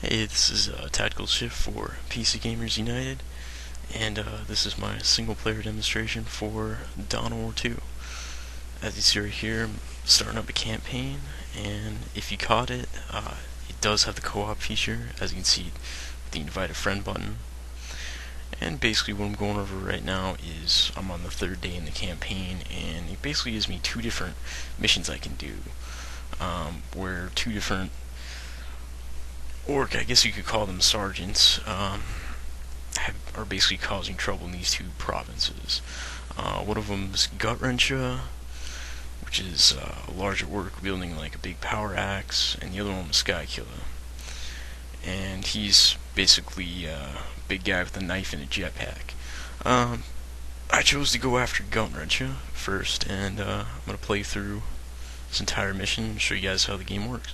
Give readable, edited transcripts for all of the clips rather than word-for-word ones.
Hey, this is TacticalShift for PC Gamers United, and this is my single-player demonstration for Dawn of War 2. As you see right here, I'm starting up a campaign, and if you caught it, it does have the co-op feature, as you can see with the invite a friend button. And basically what I'm going over right now is I'm on the third day in the campaign, and it basically gives me two different missions I can do, where two different I guess you could call them sergeants, are basically causing trouble in these two provinces. One of them is Gut Wrencher, which is a larger orc wielding like a big power axe, and the other one was Sky Killer. And he's basically a big guy with a knife and a jetpack. I chose to go after Gut Wrencher first, and I'm going to play through this entire mission and show you guys how the game works.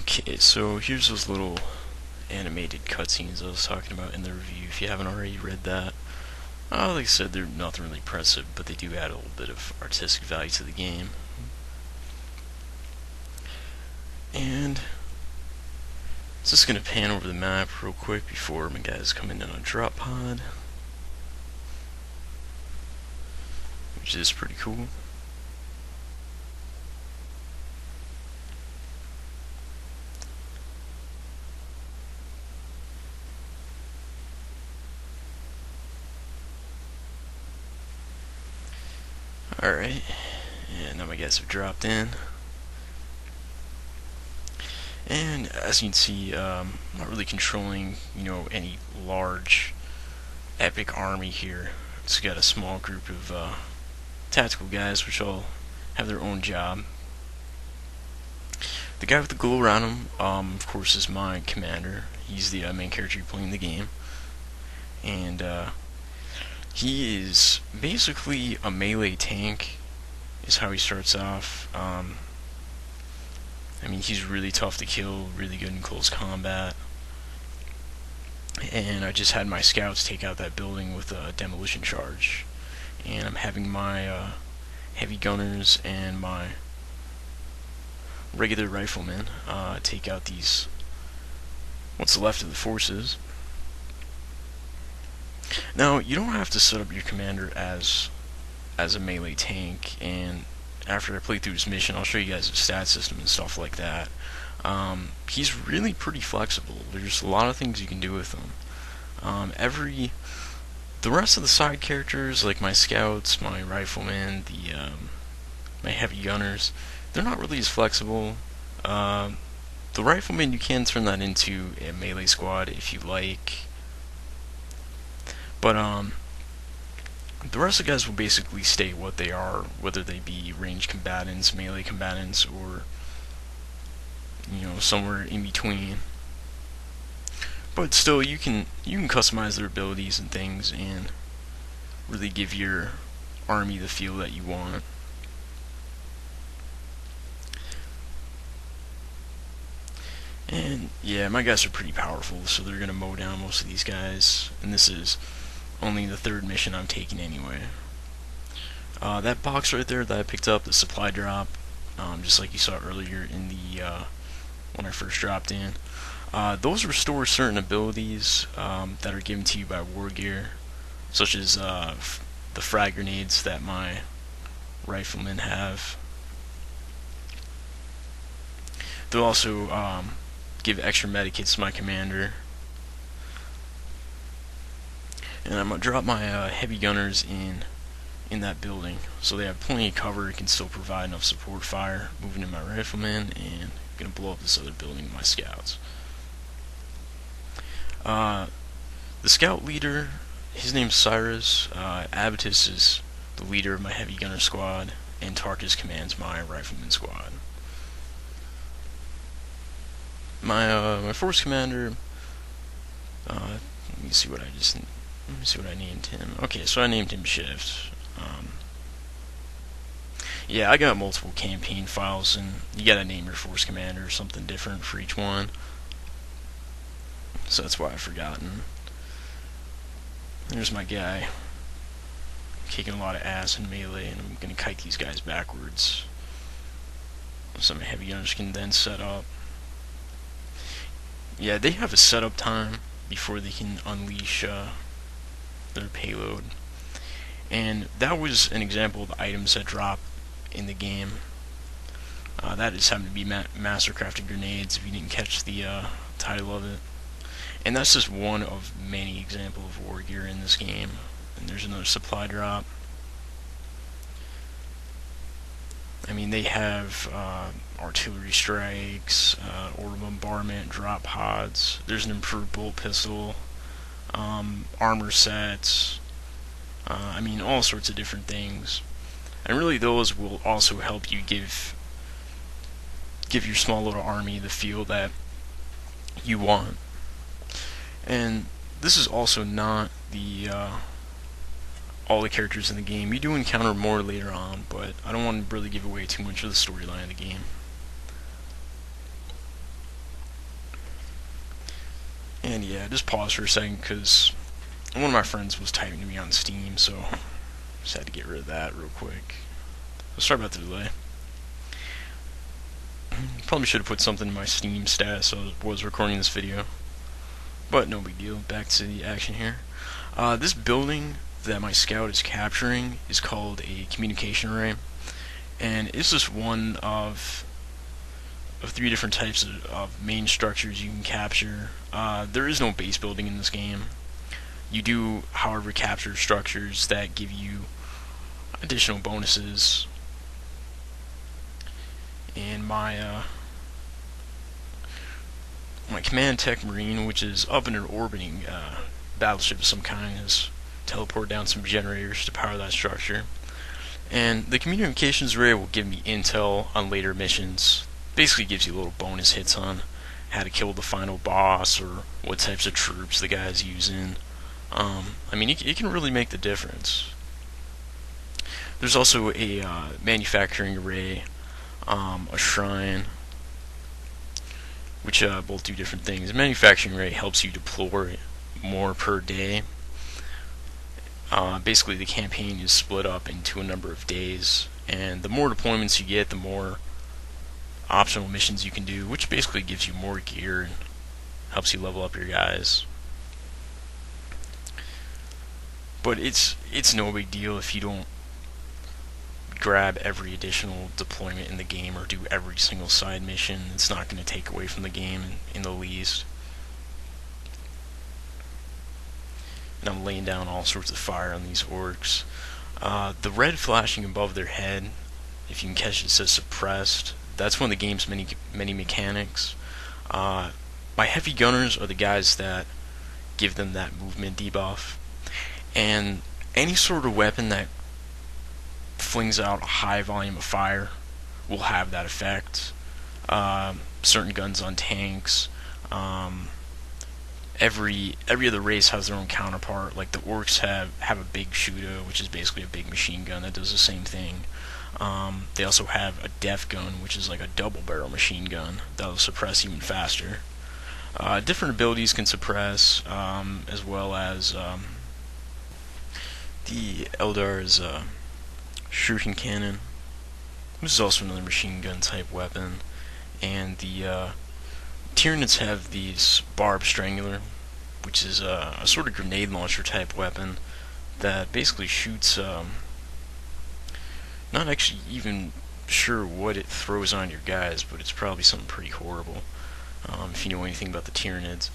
Okay, so here's those little animated cutscenes I was talking about in the review. If you haven't already read that, like I said, they're nothing really impressive, but they do add a little bit of artistic value to the game. And just gonna pan over the map real quick before my guys come in on a drop pod, which is pretty cool. Alright, and now my guys have dropped in. And as you can see, I'm not really controlling, any large epic army here. It's got a small group of tactical guys, which all have their own job. The guy with the glow around him, of course, is my commander. He's the main character playing the game, and he is basically a melee tank. Is how he starts off. I mean, he's really tough to kill, really good in close combat. And I just had my scouts take out that building with a demolition charge. And I'm having my heavy gunners and my regular riflemen take out what's left of the forces. Now, you don't have to set up your commander as a melee tank, and after I play through this mission, I'll show you guys the stat system and stuff like that. He's really pretty flexible. There's a lot of things you can do with him. The rest of the side characters, like my scouts, my riflemen, my heavy gunners, they're not really as flexible. The rifleman, you can turn that into a melee squad if you like, but the rest of the guys will basically stay what they are, whether they be ranged combatants, melee combatants, or somewhere in between. But still, you can customize their abilities and things, and really give your army the feel that you want. And yeah, my guys are pretty powerful, so they're gonna mow down most of these guys. And this is only the third mission I'm taking anyway. That box right there that I picked up, the supply drop, just like you saw earlier in the when I first dropped in, those restore certain abilities that are given to you by war gear, such as the frag grenades that my riflemen have. They'll also give extra medikits to my commander. And I'm going to drop my heavy gunners in that building, so they have plenty of cover, can still provide enough support fire, moving in my riflemen, and I'm going to blow up this other building with my scouts. The scout leader, his name's Cyrus. Abatus is the leader of my heavy gunner squad, and Tarkus commands my rifleman squad. My force commander. Let me see what I named him. Okay, so I named him Shift. Yeah, I got multiple campaign files, and you gotta name your force commander or something different for each one. So that's why I've forgotten. There's my guy, kicking a lot of ass in melee, and I'm gonna kite these guys backwards. Some heavy gunners can then set up. Yeah, they have a setup time before they can unleash their payload. And that was an example of the items that drop in the game. That just happened to be mastercrafted grenades, if you didn't catch the title of it. And that's just one of many examples of war gear in this game. And there's another supply drop. I mean, they have artillery strikes, orbital bombardment, drop pods. There's an improved bolt pistol, armor sets. I mean, all sorts of different things. And really, those will also help you give your small little army the feel that you want. And this is also not the all the characters in the game. You do encounter more later on, but I don't want to really give away too much of the storyline of the game. And yeah, just pause for a second, because one of my friends was typing to me on Steam, so just had to get rid of that real quick. So sorry about the delay. Probably should have put something in my Steam status so I was recording this video. But no big deal, back to the action here. This building that my scout is capturing is called a communication array, and it's just one of 3 different types of main structures you can capture. There is no base building in this game. You do, however, capture structures that give you additional bonuses. And my command tech marine, which is up in an orbiting battleship of some kind, has teleported down some generators to power that structure. And the communications array will give me intel on later missions. Basically gives you little bonus hits on how to kill the final boss or what types of troops the guy's using. I mean, it can really make the difference. There's also a manufacturing array, a shrine, which both do different things. The manufacturing array helps you deploy more per day. Basically, the campaign is split up into a number of days, and the more deployments you get, the more optional missions you can do, which basically gives you more gear and helps you level up your guys. But it's no big deal if you don't grab every additional deployment in the game or do every single side mission. It's not going to take away from the game in the least. And I'm laying down all sorts of fire on these orcs. The red flashing above their head, if you can catch it, says suppressed. That's one of the game's many mechanics. My heavy gunners are the guys that give them that movement debuff. And any sort of weapon that flings out a high volume of fire will have that effect. Certain guns on tanks. Every other race has their own counterpart. Like the orcs have a big shooter, which is basically a big machine gun that does the same thing. They also have a death gun, which is like a double barrel machine gun that'll suppress even faster. Different abilities can suppress, as well as the Eldar's shuriken cannon, which is also another machine gun type weapon. And the Tyranids have these barb strangler, which is a sort of grenade launcher type weapon that basically shoots, not actually even sure what it throws on your guys, but it's probably something pretty horrible, if you know anything about the Tyranids.